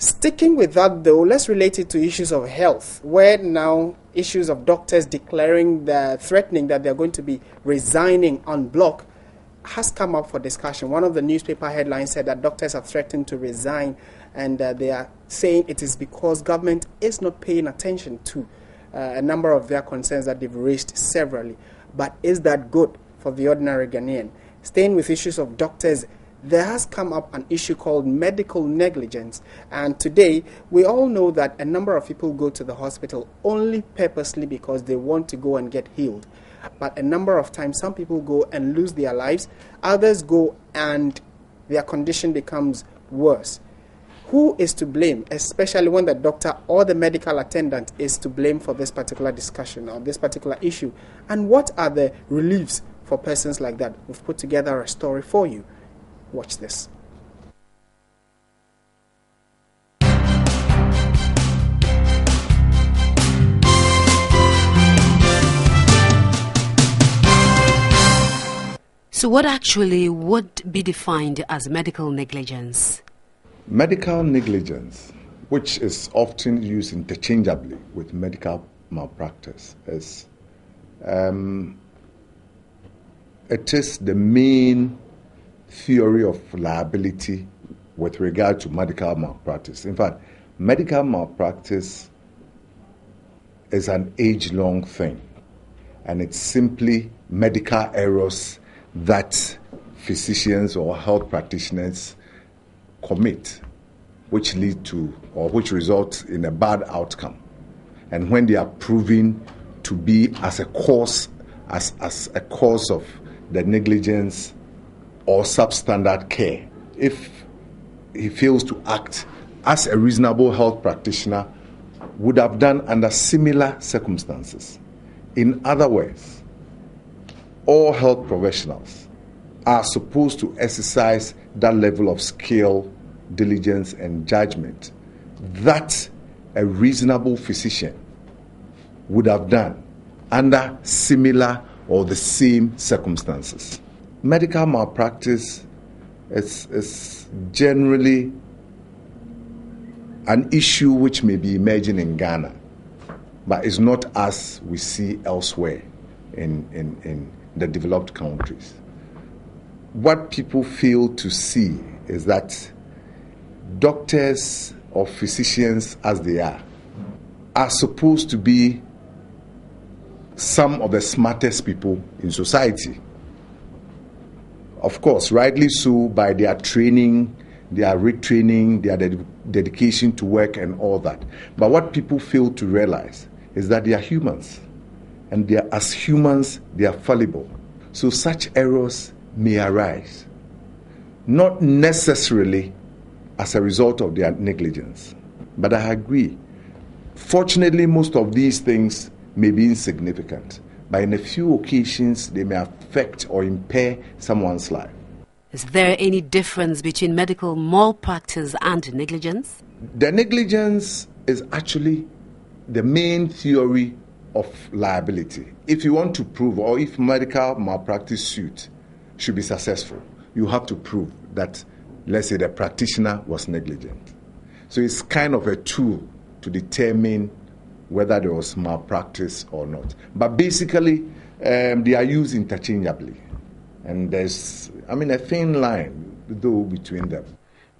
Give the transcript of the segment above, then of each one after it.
Sticking with that though, let's relate it to issues of health, where now issues of doctors threatening that they're going to be resigning en bloc has come up for discussion. One of the newspaper headlines said that doctors have threatened to resign, and they are saying it is because government is not paying attention to a number of their concerns that they've raised severally. But is that good for the ordinary Ghanaian? Staying with issues of doctors, there has come up an issue called medical negligence. And today, we all know that a number of people go to the hospital only purposely because they want to go and get healed. But a number of times, some people go and lose their lives. Others go and their condition becomes worse. Who is to blame, especially when the doctor or the medical attendant is to blame for this particular discussion or this particular issue? And what are the reliefs for persons like that? We've put together a story for you. Watch this. So what actually would be defined as medical negligence? Medical negligence, which is often used interchangeably with medical malpractice, is it is the main theory of liability with regard to medical malpractice. In fact, medical malpractice is an age-long thing, and it's simply medical errors that physicians or health practitioners commit, which lead to or which result in a bad outcome. And when they are proven to be as a cause of the negligence or substandard care, if he fails to act as a reasonable health practitioner would have done under similar circumstances. In other words, all health professionals are supposed to exercise that level of skill, diligence, and judgment that a reasonable physician would have done under similar or the same circumstances. Medical malpractice is generally an issue which may be emerging in Ghana, but it's not as we see elsewhere in the developed countries. What people fail to see is that doctors or physicians, as they are supposed to be some of the smartest people in society. Of course, rightly so, by their training, their retraining, their dedication to work and all that. But what people fail to realize is that they are humans. And as humans, they are fallible. So such errors may arise, not necessarily as a result of their negligence. But I agree. Fortunately, most of these things may be insignificant, but in a few occasions, they may affect or impair someone's life. Is there any difference between medical malpractice and negligence? The negligence is actually the main theory of liability. If you want to prove, or if medical malpractice suit should be successful, you have to prove that, let's say, the practitioner was negligent. So it's kind of a tool to determine whether there was malpractice or not. But basically, they are used interchangeably. And there's, a thin line, though, between them.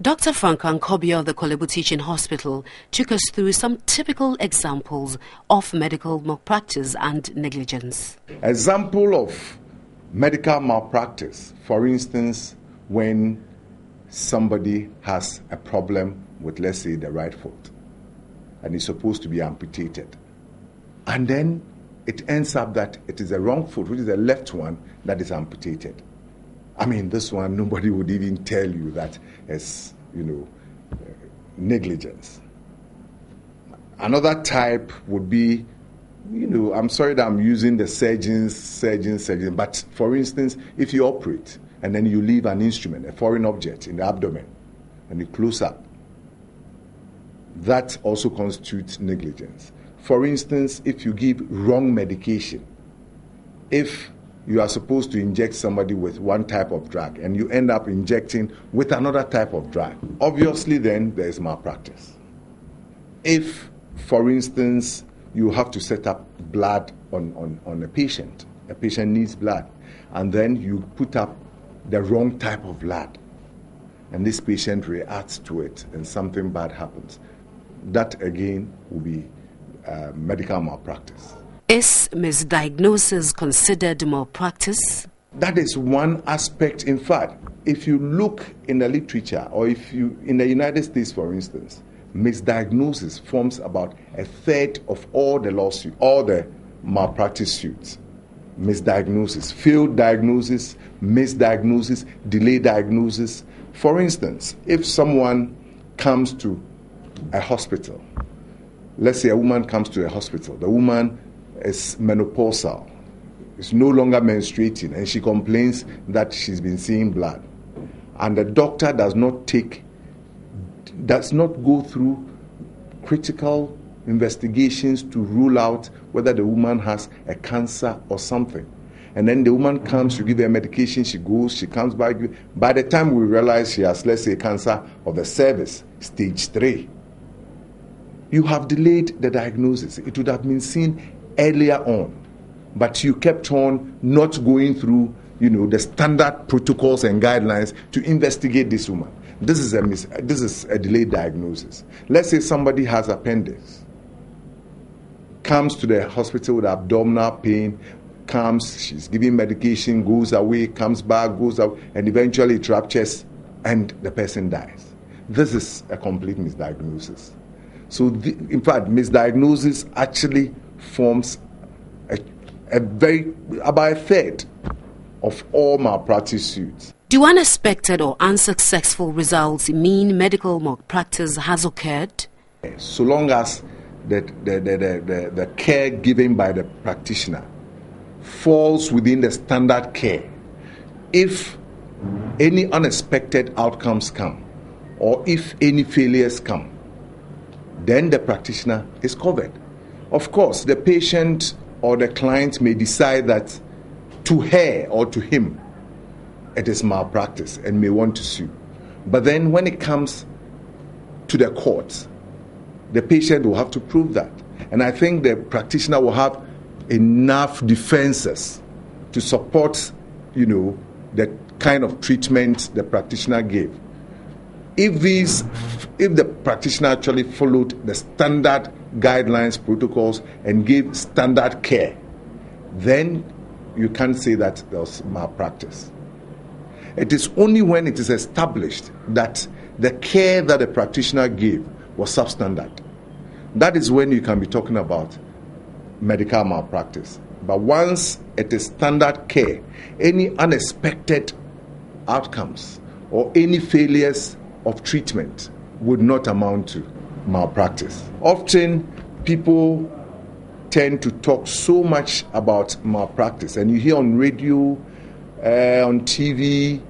Dr. Frank Ankobia of the Kolebu Teaching Hospital took us through some typical examples of medical malpractice and negligence. Example of medical malpractice, for instance, when somebody has a problem with, let's say, the right foot, and is supposed to be amputated. And then it ends up that it is the wrong foot, which is the left one, that is amputated. This one, nobody would even tell you that is, negligence. Another type would be, I'm sorry that I'm using the surgeon, but for instance, if you operate and then you leave an instrument, a foreign object in the abdomen, and you close up, that also constitutes negligence. For instance, if you give wrong medication, if you are supposed to inject somebody with one type of drug and you end up injecting with another type of drug. Obviously, then there is malpractice. If, for instance, you have to set up blood on a patient needs blood, and then you put up the wrong type of blood, and this patient reacts to it and something bad happens, that again will be medical malpractice. Is misdiagnosis considered malpractice? That is one aspect. In fact, if you look in the literature, or if you, in the United States, for instance, misdiagnosis forms about a third of all the lawsuits, all the malpractice suits. Misdiagnosis, failed diagnosis, misdiagnosis, delayed diagnosis. For instance, if someone comes to a hospital, let's say a woman comes to a hospital, the woman is menopausal, is no longer menstruating, and she complains that she's been seeing blood, and the doctor does not go through critical investigations to rule out whether the woman has a cancer or something. And then the woman comes, you give her medication, she goes, she comes back. By the time we realize she has, let's say, cancer of the cervix, stage 3, you have delayed the diagnosis. It would have been seen earlier on, but you kept on not going through, the standard protocols and guidelines to investigate this woman. This is a delayed diagnosis. Let's say somebody has appendix, comes to the hospital with abdominal pain, she's giving medication, goes away, comes back, goes out, and eventually it ruptures and the person dies. This is a complete misdiagnosis. So, in fact, misdiagnosis actually forms about a third of all malpractice suits. Do unexpected or unsuccessful results mean medical malpractice has occurred? So long as the care given by the practitioner falls within the standard care, if any unexpected outcomes come, or if any failures come, then the practitioner is covered. Of course, the patient or the client may decide that to her or to him it is malpractice and may want to sue. But then when it comes to the courts, the patient will have to prove that. And I think the practitioner will have enough defenses to support, the kind of treatment the practitioner gave. If the practitioner actually followed the standard guidelines, protocols, and gave standard care, then you can't say that there was malpractice. It is only when it is established that the care that the practitioner gave was substandard. That is when you can be talking about medical malpractice. But once it is standard care, any unexpected outcomes or any failures of treatment would not amount to malpractice. Often people tend to talk so much about malpractice, and you hear on radio, on TV,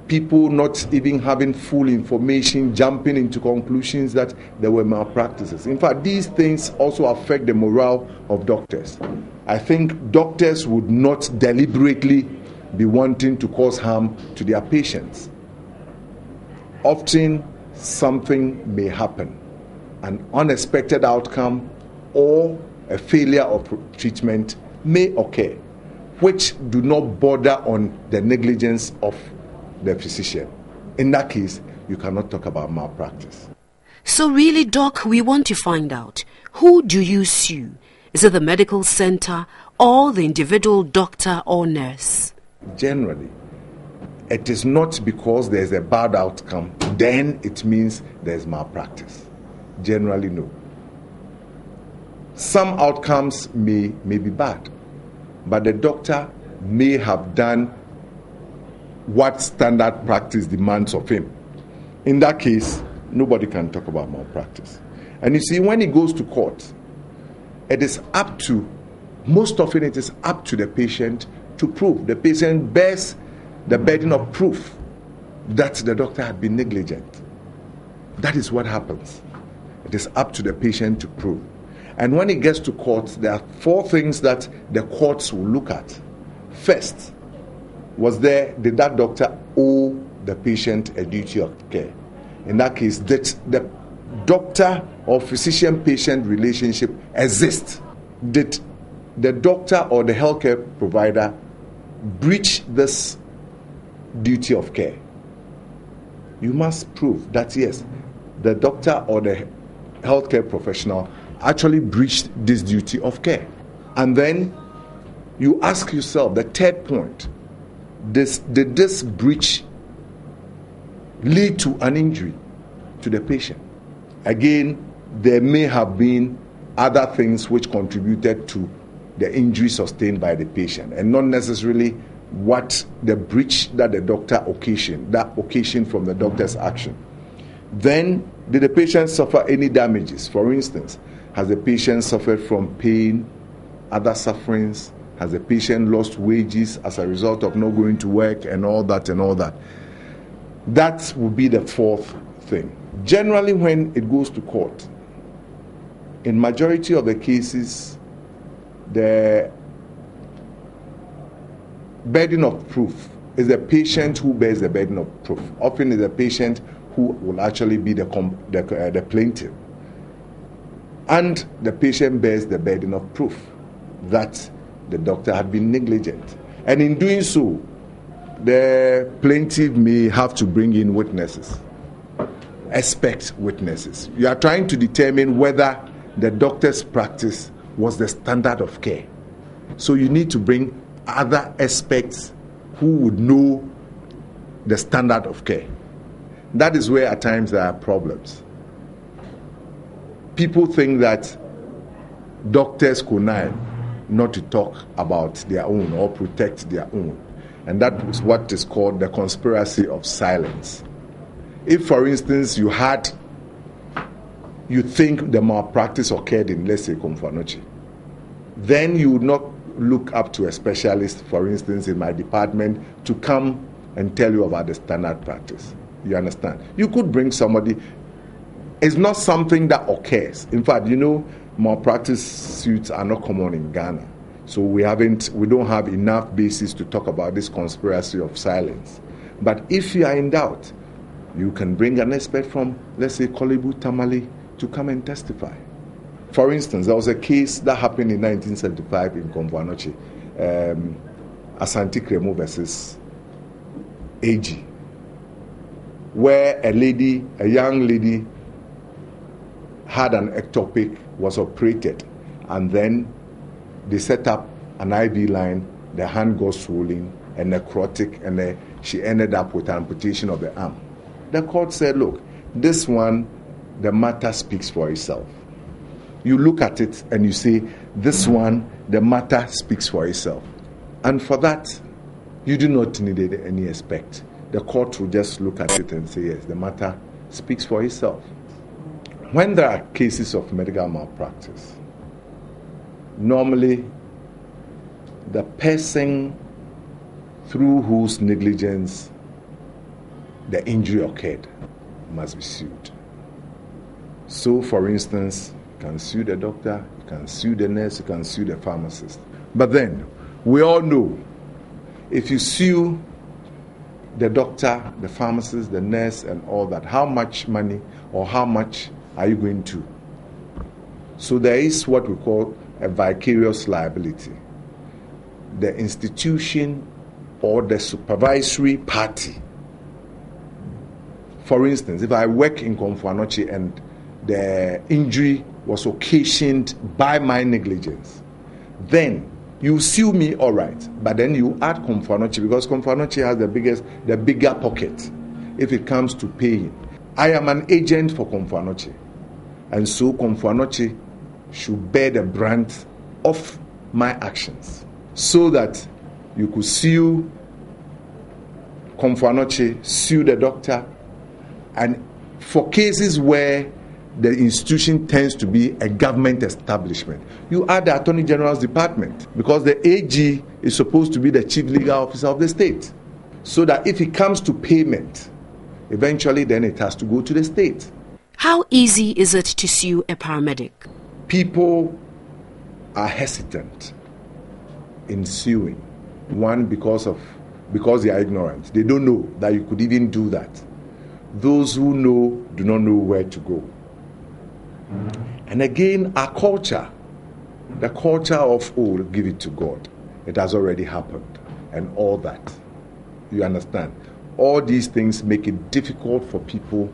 people not even having full information, jumping into conclusions that there were malpractices. In fact, these things also affect the morale of doctors. I think doctors would not deliberately be wanting to cause harm to their patients. Often something may happen, an unexpected outcome or a failure of treatment may occur, which do not border on the negligence of the physician. In that case, you cannot talk about malpractice. So really, Doc, we want to find out, who do you sue? Is it the medical center or the individual doctor or nurse? Generally, it is not because there's a bad outcome, then it means there's malpractice. Generally, no. Some outcomes may be bad, but the doctor may have done what standard practice demands of him. In that case, nobody can talk about malpractice. And you see, when it goes to court, most often it is up to the patient to prove. The patient bears the burden of proof that the doctor had been negligent. That is what happens. It is up to the patient to prove. And when it gets to court, there are 4 things that the courts will look at. First, did that doctor owe the patient a duty of care? In that case, did the doctor or physician-patient relationship exist? Did the doctor or the healthcare provider breach this duty of care? You must prove that yes, the doctor or the healthcare professional actually breached this duty of care. And then you ask yourself, the third point, did this breach lead to an injury to the patient? Again, there may have been other things which contributed to the injury sustained by the patient, and not necessarily what the breach that the doctor occasioned from the doctor's action. Then, did the patient suffer any damages? For instance, has the patient suffered from pain, other sufferings? Has the patient lost wages as a result of not going to work and all that and all that? That would be the fourth thing. Generally, when it goes to court, in majority of the cases, the burden of proof is the patient who bears the burden of proof. Often it's the patient who will actually be the plaintiff. And the patient bears the burden of proof that the doctor had been negligent. And in doing so, the plaintiff may have to bring in witnesses, expect witnesses. You are trying to determine whether the doctor's practice was the standard of care. So you need to bring other experts who would know the standard of care. That is where at times there are problems. People think that doctors connive not to talk about their own or protect their own. And that is what is called the conspiracy of silence. If, for instance, you think the malpractice occurred in, let's say, Komfanochi, then you would not look up to a specialist, for instance, in my department, to come and tell you about the standard practice. You understand? You could bring somebody. It's not something that occurs. In fact, malpractice suits are not common in Ghana. So we don't have enough basis to talk about this conspiracy of silence. But if you are in doubt, you can bring an expert from, let's say, Kolebu Tamale to come and testify. For instance, there was a case that happened in 1975 in Komfanochi, Asante Kremo versus AG, where a young lady had an ectopic, was operated, and then they set up an IV line, the hand got swollen and necrotic, and she ended up with an amputation of the arm. The court said, look, this one, the matter speaks for itself. You look at it and you say, this one, the matter speaks for itself. And for that, you do not need any expert. The court will just look at it and say, yes, the matter speaks for itself. When there are cases of medical malpractice, normally the person through whose negligence the injury occurred must be sued. So, for instance, you can sue the doctor, you can sue the nurse, you can sue the pharmacist. But then, we all know, if you sue the doctor, the pharmacist, the nurse, and all that, how much money or how much are you going to? So there is what we call a vicarious liability. The institution or the supervisory party. For instance, if I work in Komfanochi and the injury was occasioned by my negligence, then you sue me, all right, but then you add Komfanochi, because Komfanochi has the bigger pocket if it comes to paying. I am an agent for Komfanochi, and so Komfanochi should bear the brunt of my actions, so that you could sue Komfanochi, sue the doctor, and for cases where the institution tends to be a government establishment, you add the Attorney General's department, because the AG is supposed to be the chief legal officer of the state, so that if it comes to payment, eventually then it has to go to the state. How easy is it to sue a paramedic? People are hesitant in suing One, because they are ignorant. They don't know that you could even do that. Those who know do not know where to go. And again, our culture, the culture of, oh, give it to God. It has already happened. And all that. You understand? All these things make it difficult for people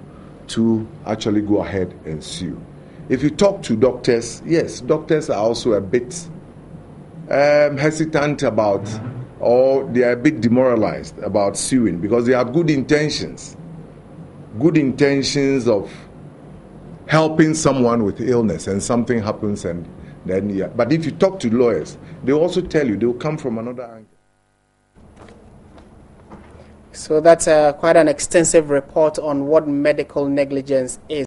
to actually go ahead and sue. If you talk to doctors, yes, doctors are also a bit hesitant about, or they are a bit demoralized about suing because they have good intentions of helping someone with illness, and something happens, and then, yeah. But if you talk to lawyers, they also tell you, they will come from another angle. So that's quite an extensive report on what medical negligence is.